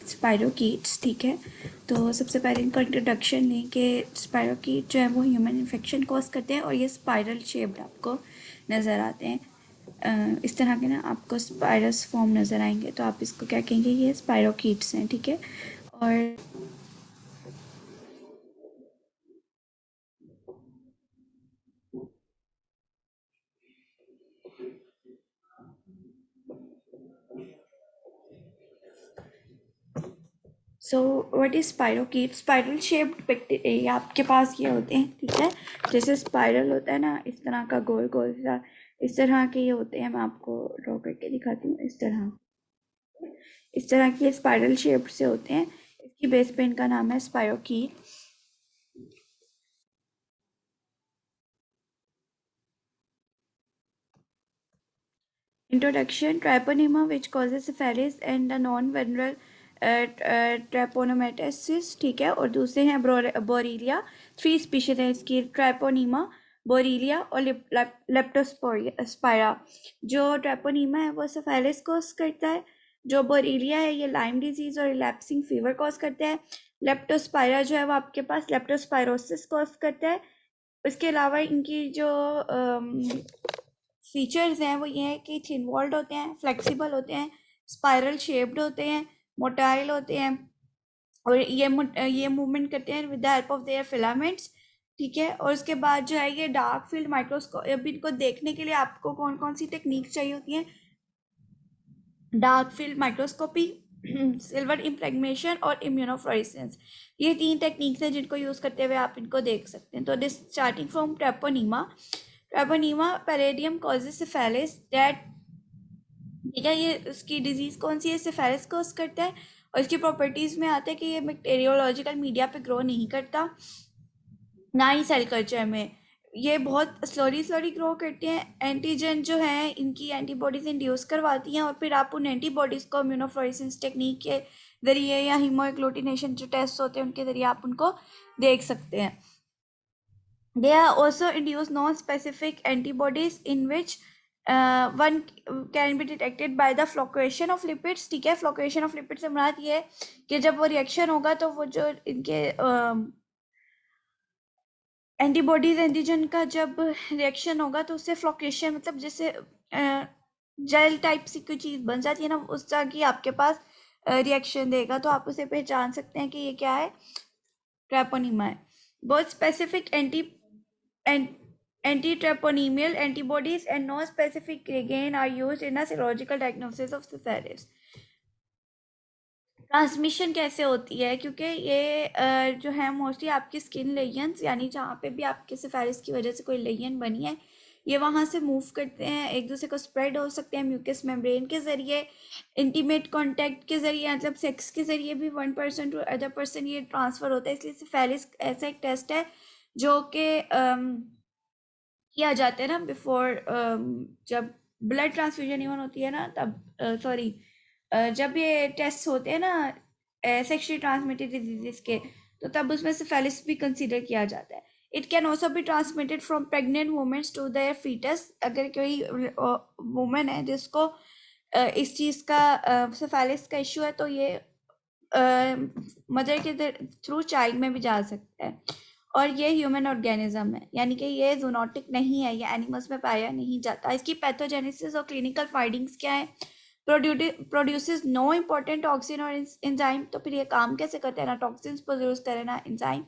स्पायरोकीट्स, ठीक है। तो सबसे पहले इनका इंट्रोडक्शन है कि स्पायरोकीट जो है वो ह्यूमन इन्फेक्शन कॉज करते हैं और ये स्पाइरल शेप्ड आपको नज़र आते हैं। इस तरह के ना आपको स्पाइरस फॉर्म नज़र आएंगे, तो आप इसको क्या कहेंगे, ये स्पायरोकीट्स हैं, ठीक है। और so what is spirochete? Spiral shaped bacteria आपके पास ये होते हैं, ठीक है। जैसे स्पाइरल होता है ना, इस तरह का गोल गोल सा, इस तरह के ये होते हैं। मैं आपको ड्रॉ करके दिखाती हूँ। इस तरह के स्पाइरल शेप्ड से होते हैं। इसकी बेस पे इनका नाम है स्पायरोकीट। Introduction: Treponema, which causes syphilis and the non-venereal ट्रेपोनोमेटेसिस, ठीक है। और दूसरे हैं बोरीलिया। 3 स्पीशीज हैं इसकी, ट्रेपोनीमा, बोरीलिया और लेप्टोस्पायरा। जो ट्रेपोनीमा है वो सिफिलिस कॉज करता है। जो बोरीलिया है ये लाइम डिजीज और रिलैप्सिंग फीवर कॉज करता है। लेप्टोस्पायरा जो है वो आपके पास लेप्टोस्पायरोसिस कॉज करता है। इसके अलावा इनकी जो फीचर्स हैं वो ये है कि थिन वॉल्ड होते हैं, फ्लेक्सिबल होते हैं, स्पाइरल शेप्ड होते हैं, मोटाइल होते हैं और ये मूवमेंट करते हैं with the help of their filaments, ठीक है। और उसके बाद जो है ये डार्क फील्ड माइक्रोस्कोप, अभी इनको देखने के लिए आपको कौन कौन सी टेक्निक चाहिए होती है? डार्क फील्ड माइक्रोस्कोपी, सिल्वर इम्प्रेग्नेशन और इम्यूनोफ्लोरेसेंस। ये 3 टेक्निक्स हैं जिनको यूज करते हुए आप इनको देख सकते हैं। तो this starting from Treponema pallidum causes syphilis that, ठीक है। ये उसकी डिजीज कौन सी है? सिफिलिस कॉज करता है। और इसकी प्रॉपर्टीज में आता है कि ये बैक्टीरियोलॉजिकल मीडिया पे ग्रो नहीं करता, ना ही सेल कल्चर में। ये बहुत स्लोली ग्रो करते हैं। एंटीजन जो है इनकी एंटीबॉडीज इंड्यूस करवाती हैं और फिर आप उन एंटीबॉडीज को इम्यूनोफ्लोरेसेंस टेक्निक के जरिए या हीमोग्लूटिनेशन जो टेस्ट होते हैं उनके जरिए आप उनको देख सकते हैं। They are also induce non-specific antibodies in which one can be detected by the flocculation of lipids, ठीक है। फ्लोकुलेशन ऑफ लिपिड से मुराद ये है कि जब वो रिएक्शन होगा तो वो जो इनके एंटीबॉडीज एंटीजन का जब रिएक्शन होगा तो उससे फ्लोकुलेशन, मतलब जैसे जेल टाइप सी कोई चीज़ बन जाती है ना, उस तरह की आपके पास रिएक्शन देगा, तो आप उसे पहचान सकते हैं कि ये क्या है, ट्रेपोनीमा है। बहुत specific anti-treponemial antibodies and non-specific reagent are used in a serological diagnosis of syphilis. Transmission कैसे होती है? क्योंकि ये जो है मोस्टली आपकी स्किन लेयंस, यानी जहाँ पे भी आपके सिफिलिस की वजह से कोई लेयन बनी है, ये वहाँ से मूव करते हैं, एक दूसरे को स्प्रेड हो सकते हैं म्यूकस मेम्ब्रेन के ज़रिए, इंटीमेट कांटेक्ट के ज़रिए, मतलब सेक्स के ज़रिए भी 1 पर्सन टू अदर पर्सन ये ट्रांसफ़र होता है। इसलिए सिफिलिस ऐसा एक टेस्ट है जो कि किया जाता है ना बिफोर, जब ब्लड ट्रांसफ्यूजन इवन होती है ना तब, सॉरी, जब ये टेस्ट होते हैं ना सेक्शुअली ट्रांसमिटेड डिजीजेस के, तो तब उसमें सिफिलिस भी कंसीडर किया जाता है। It can also be transmitted from pregnant womens to their foetus. अगर कोई वुमेन है जिसको इस चीज़ का सिफिलिस का इशू है, तो ये मदर के थ्रू चाइल्ड में भी जा सकता है। और ये ह्यूमन ऑर्गेनिज्म है, यानी कि ये जूनोटिक नहीं है, ये एनिमल्स में पाया नहीं जाता। इसकी पैथोजेनेसिस और क्लिनिकल फाइंडिंग्स क्या है? प्रोड्यूसेस नो इम्पोर्टेंट टॉक्सिन और एंजाइम। तो फिर ये काम कैसे करते हैं? ना टॉक्सिन्स प्रोड्यूस करे ना एंजाइम।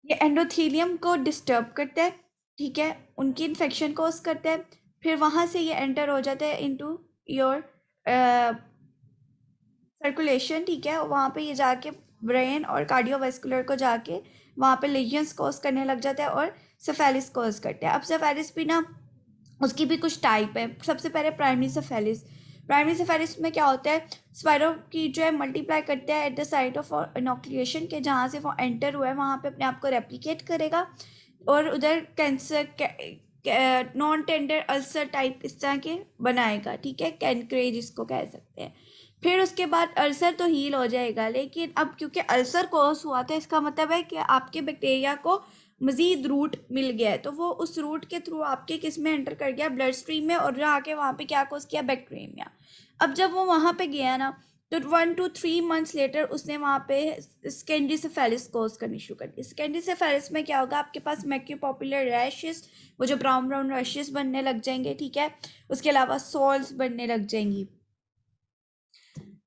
ये एंडोथेलियम को डिस्टर्ब करता है, ठीक है, उनकी इन्फेक्शन कॉज करता है। फिर वहाँ से ये एंटर हो जाता है इनटू योर सर्कुलेशन, ठीक है। वहाँ पे ये जाके ब्रेन और कार्डियोवास्कुलर को जाके वहाँ पे लीजन्स कॉज करने लग जाता है और सिफिलिस कॉज करते हैं। अब सिफिलिस भी ना, उसकी भी कुछ टाइप है। सबसे पहले प्राइमरी सिफिलिस में क्या होता है? स्पायरो की जो है मल्टीप्लाई करते हैं at the site of inoculation के, जहाँ से वो एंटर हुआ है वहाँ पे अपने आप को रेप्लिकेट करेगा और उधर cancer non tender ulcer type इस तरह के बनाएगा, ठीक है, कैनक्रेज इसको कह सकते हैं। फिर उसके बाद अल्सर तो हील हो जाएगा, लेकिन अब क्योंकि अल्सर कॉज हुआ था, इसका मतलब है कि आपके बैक्टीरिया को मजीद रूट मिल गया है, तो वो उस रूट के थ्रू आपके किस में एंटर कर गया? ब्लड स्ट्रीम में, और जाके वहाँ पे क्या कॉज किया? बैक्टीरिया। अब जब वो वहाँ पे गया ना, तो 1 to 3 months लेटर उसने वहाँ पे स्कैंडिसेफेलिस कोज करनी शुरू कर दी। स्कैंडिसेफेलिस में क्या होगा, आपके पास मैक्यूपॉपुलर रैशेस, वो जो ब्राउन ब्राउन रैशेस बनने लग जाएंगे, ठीक है। उसके अलावा सोल्स बनने लग जाएंगी।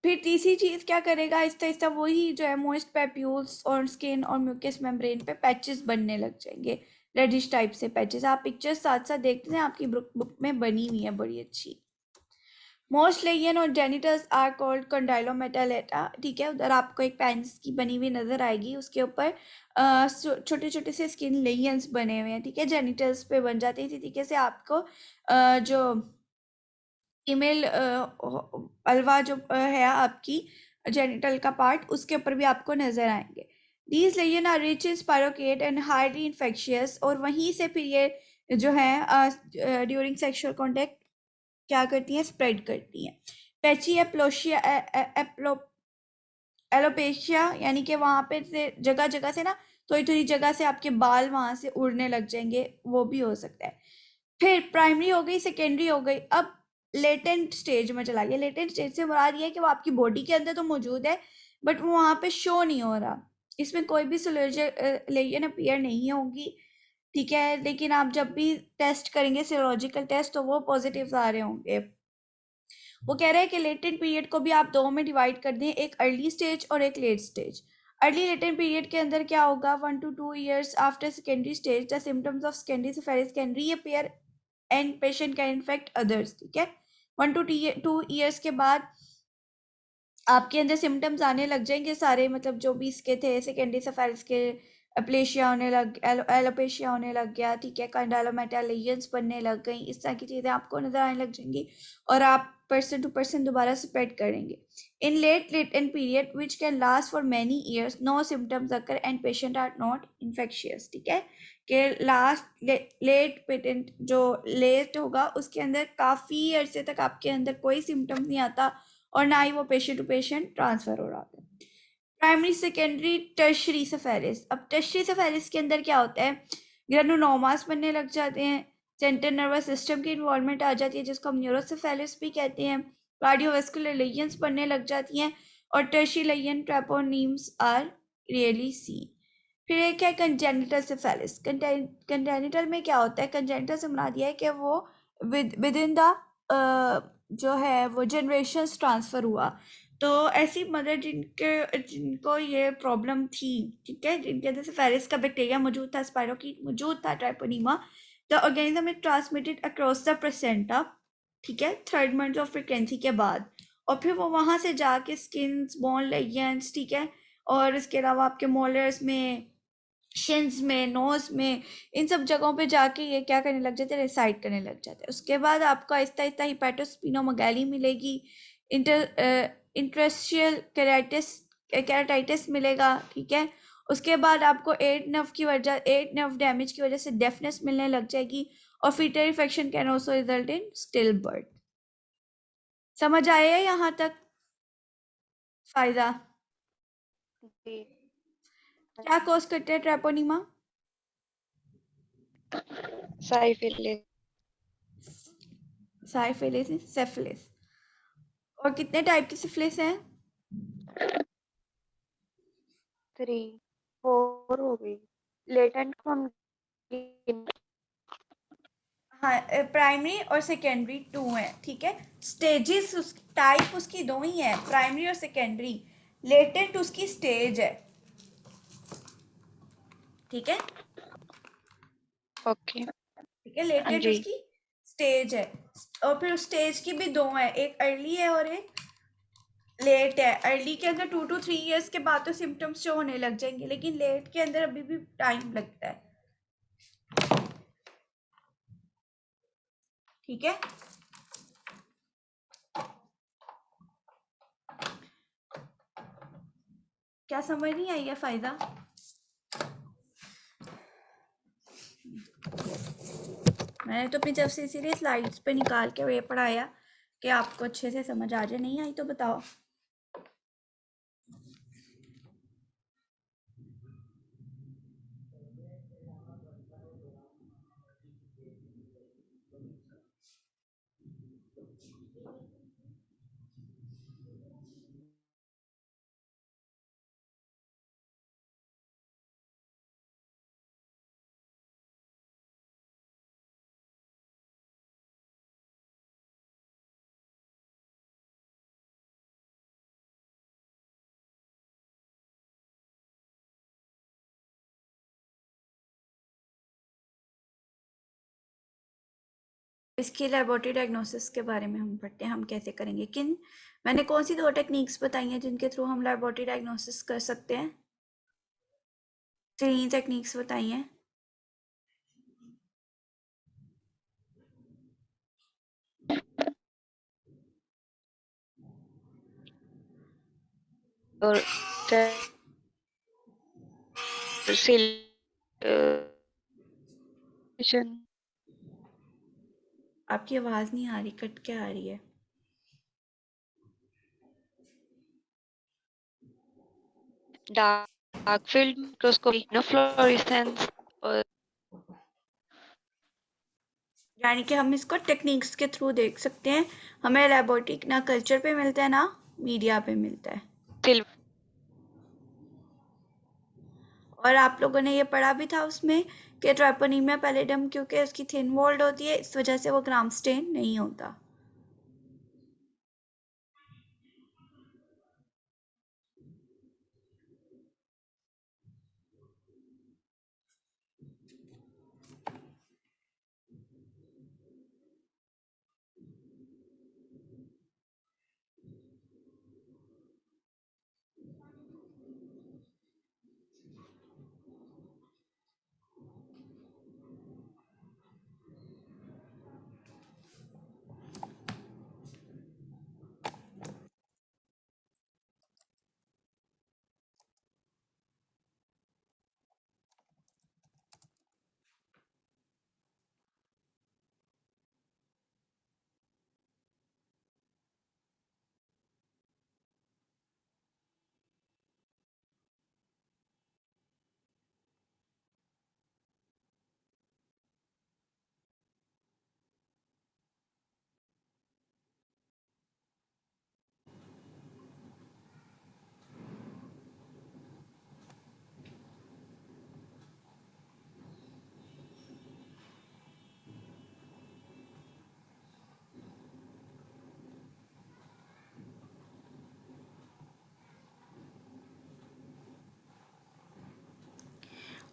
फिर तीसरी चीज क्या करेगा, आहिस्ता आहिस्ता वही जो है मोइस्ट पैप्यूल्स और स्किन और म्यूकस मेम्ब्रेन पे पैचेस बनने लग जाएंगे, रेडिश टाइप से पैचेस। आप पिक्चर्स साथ साथ देखते हैं, आपकी बुक में बनी हुई है बड़ी अच्छी। मोस्ट लेयन और जेनिटल्स आर कॉल्ड कंडाइलोमेटालेटा, ठीक है। उधर आपको एक पेंस की बनी हुई नजर आएगी, उसके ऊपर छोटे छोटे से स्किन लेयंस बने हुए हैं, ठीक है। जेनिटल्स पे बन जाते हैं। इसी तरीके से आपको जो फीमेल अलवा जो है आपकी जेनिटल का पार्ट, उसके ऊपर भी आपको नजर आएंगे। These lesions are rich in spirochete and highly infectious, और वहीं से फिर ये जो है ड्यूरिंग सेक्सुअल कॉन्टेक्ट क्या करती हैं, स्प्रेड करती हैं। पैची एप्लोशिया एलोपेशिया, यानी कि वहां पे से जगह जगह से ना, थोड़ी थोड़ी जगह से आपके बाल वहां से उड़ने लग जाएंगे, वो भी हो सकता है। फिर प्राइमरी हो गई, सेकेंडरी हो गई, अब लेटेंट स्टेज में चला गया। लेटेंट स्टेज से मुराद ये है कि वो आपकी बॉडी के अंदर तो मौजूद है, बट वो वहां पे शो नहीं हो रहा, इसमें कोई भी लेजन अपीयर नहीं होगी, ठीक है। लेकिन आप जब भी टेस्ट करेंगे सीरोलॉजिकल टेस्ट, तो वो पॉजिटिव आ रहे होंगे। वो कह रहे हैं कि लेटेंट पीरियड को भी आप दो में डिवाइड कर दें, एक अर्ली स्टेज और एक late stage. Early latent period के अंदर क्या होगा, 1 to 2 years after secondary stage the symptoms of secondary syphilis can reappear and patient can infect others, ठीक है। 1 to 2 years के बाद आपके अंदर सिम्टम्स आने लग जाएंगे सारे, मतलब जो भी इसके थे, सेकेंडिसेफेलिस के एप्लेशिया होने लग, एलोपेशिया होने लग गया, ठीक है। कंडाइलोमेटालियंस बनने लग गई, इस तरह की चीज़ें आपको नजर आने लग जाएंगी, और आप पर्सन टू पर्सन दोबारा स्प्रेड करेंगे। In late latent period which can last for many years no symptoms occur and patient are not infectious, ठीक है। कि लास्ट लेट पेटेंट जो लेट होगा उसके अंदर काफ़ी अरसे तक आपके अंदर कोई सिम्टम्स नहीं आता, और ना ही वो पेशेंट टू पेशेंट ट्रांसफर हो रहा है। Primary, secondary, tertiary syphilis. अब टर्शरी सेफेलिस के अंदर क्या होता है, ग्रेनुलोमास बनने लग जाते हैं, सेंट्रल नर्वस सिस्टम की इन्वॉल्वमेंट आ जाती है, जिसको हम न्यूरोसेफेलिस भी कहते हैं, कार्डियोवास्कुलर लेयंस बनने लग जाती हैं, और tertiary lesions treponemes are really seen. फिर एक है कंजेनिटल सेफेलिस। कंजेनिटल में क्या होता है, कंजेनिटल से बना दिया है कि वो विद इन द जो है वो जनरेशंस ट्रांसफर हुआ। तो ऐसी मदर जिनको ये प्रॉब्लम थी, ठीक है, जिनके अंदर सेफेलिस का बैक्टीरिया मौजूद था, स्पायरोकीट मौजूद था, treponema, the organism is transmitted across the placenta, ठीक है, 3rd month ऑफ प्रेगनेंसी के बाद, और फिर वो वहां से जाके स्किन, बोन लेयंस, ठीक है, और इसके अलावा आपके मोलर्स में, शिन्स में, नोज में, इन सब जगहों पे जाके ये क्या करने लग जाते हैं, रिसाइड करने लग जाते हैं। उसके बाद आपको आहिस्ता आहिस्ता हिपैटोस्पिनोमेगाली मिलेगी, इंटरस्टिशियल केराटाइटिस मिलेगा, ठीक है। उसके बाद आपको एट नर्व डैमेज की वजह से डेफनेस मिलने लग जाएगी, और foetal infection can also result in stillbirth. समझ आया है यहाँ तक फायदा? जी। क्या कॉज करते हैं ट्रेपोनिमा? साइफिलिस। साइफिलिस, सेफिलिस। और कितने टाइप की सिफिलिस हैं? 3 4 हो गई। लेटेंट को हम हाँ, प्राइमरी और सेकेंडरी 2 है, ठीक है। स्टेजेस टाइप उसकी दो ही है, प्राइमरी और सेकेंडरी। लेटेंट उसकी स्टेज है, ठीक है। ओके। ठीक है, हाँ लेटेंट जी। उसकी स्टेज है, और फिर उस स्टेज की भी दो है, एक अर्ली है और एक लेट है। अर्ली के अंदर 2 to 3 years के बाद तो सिम्टम्स शो होने लग जाएंगे, लेकिन लेट के अंदर अभी भी टाइम लगता है, ठीक है। क्या समझ नहीं आई है फायदा? मैंने तो अपनी तरफ से इसीलिए स्लाइड्स पे निकाल के ये पढ़ाया कि आपको अच्छे से समझ आ जाए। नहीं आई तो बताओ। इसकी लेबोरेटरी डायग्नोसिस के बारे में हम पढ़ते हैं, हम कैसे करेंगे। मैंने कौन सी 2 टेक्निक्स बताई हैं जिनके थ्रू हम लेबोरेटरी डायग्नोसिस कर सकते हैं? 3 टेक्निक्स बताई हैं। और आपकी आवाज़ नहीं आ रही, कट के आ रही है। Dark field microscopy, no fluorescence और यानी कि हम इसको टेक्निक्स के थ्रू देख सकते हैं। हमें लेबोरेटरी ना कल्चर पे मिलता है ना मीडिया पे मिलता है। सिल्वर। और आप लोगों ने ये पढ़ा भी था उसमें कि ट्राइपोनीमिया पैलिडम क्योंकि उसकी थिन वॉल्ड होती है, इस वजह से वो ग्राम स्टेन नहीं होता।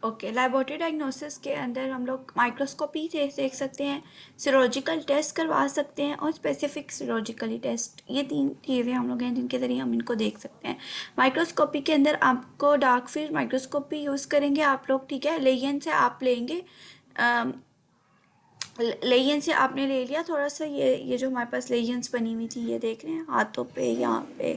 ओके, लेबोरेटरी डायग्नोसिस के अंदर हम लोग माइक्रोस्कोपी से देख सकते हैं, सीरोलॉजिकल टेस्ट करवा सकते हैं और स्पेसिफिक सीरोलॉजिकली टेस्ट। ये 3 चीज़ें हम लोग हैं जिनके ज़रिए हम इनको देख सकते हैं। माइक्रोस्कोपी के अंदर आपको डार्क फील्ड माइक्रोस्कोपी यूज़ करेंगे आप लोग, ठीक है। लेयन से आप लेंगे, लेयन से आपने ले लिया थोड़ा सा, ये जो हमारे पास लेयंस बनी हुई थी ये देख रहे हैं हाथों पे, यहाँ पे,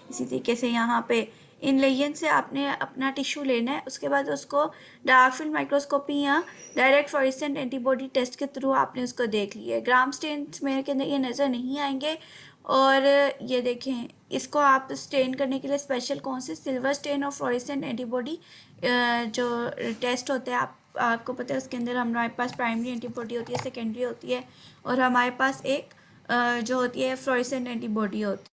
इसी तरीके से यहाँ पे। इन लेयन से आपने अपना टिश्यू लेना है, उसके बाद उसको डार्क फील्ड माइक्रोस्कोपी या डायरेक्ट फ्लोरेसेंट एंटीबॉडी टेस्ट के थ्रू आपने उसको देख लिया है। ग्राम स्टेन्स मेरे के अंदर ये नज़र नहीं आएंगे। और ये देखें, इसको आप स्टेन करने के लिए स्पेशल कौन से सिल्वर स्टेन और फ्लोरेसेंट एंटीबॉडी जो टेस्ट होते हैं, आपको पता है उसके अंदर हमारे पास प्राइमरी एंटीबॉडी होती है, सेकेंडरी होती है, और हमारे पास एक जो होती है फ्लोरेसेंट एंटीबॉडी होती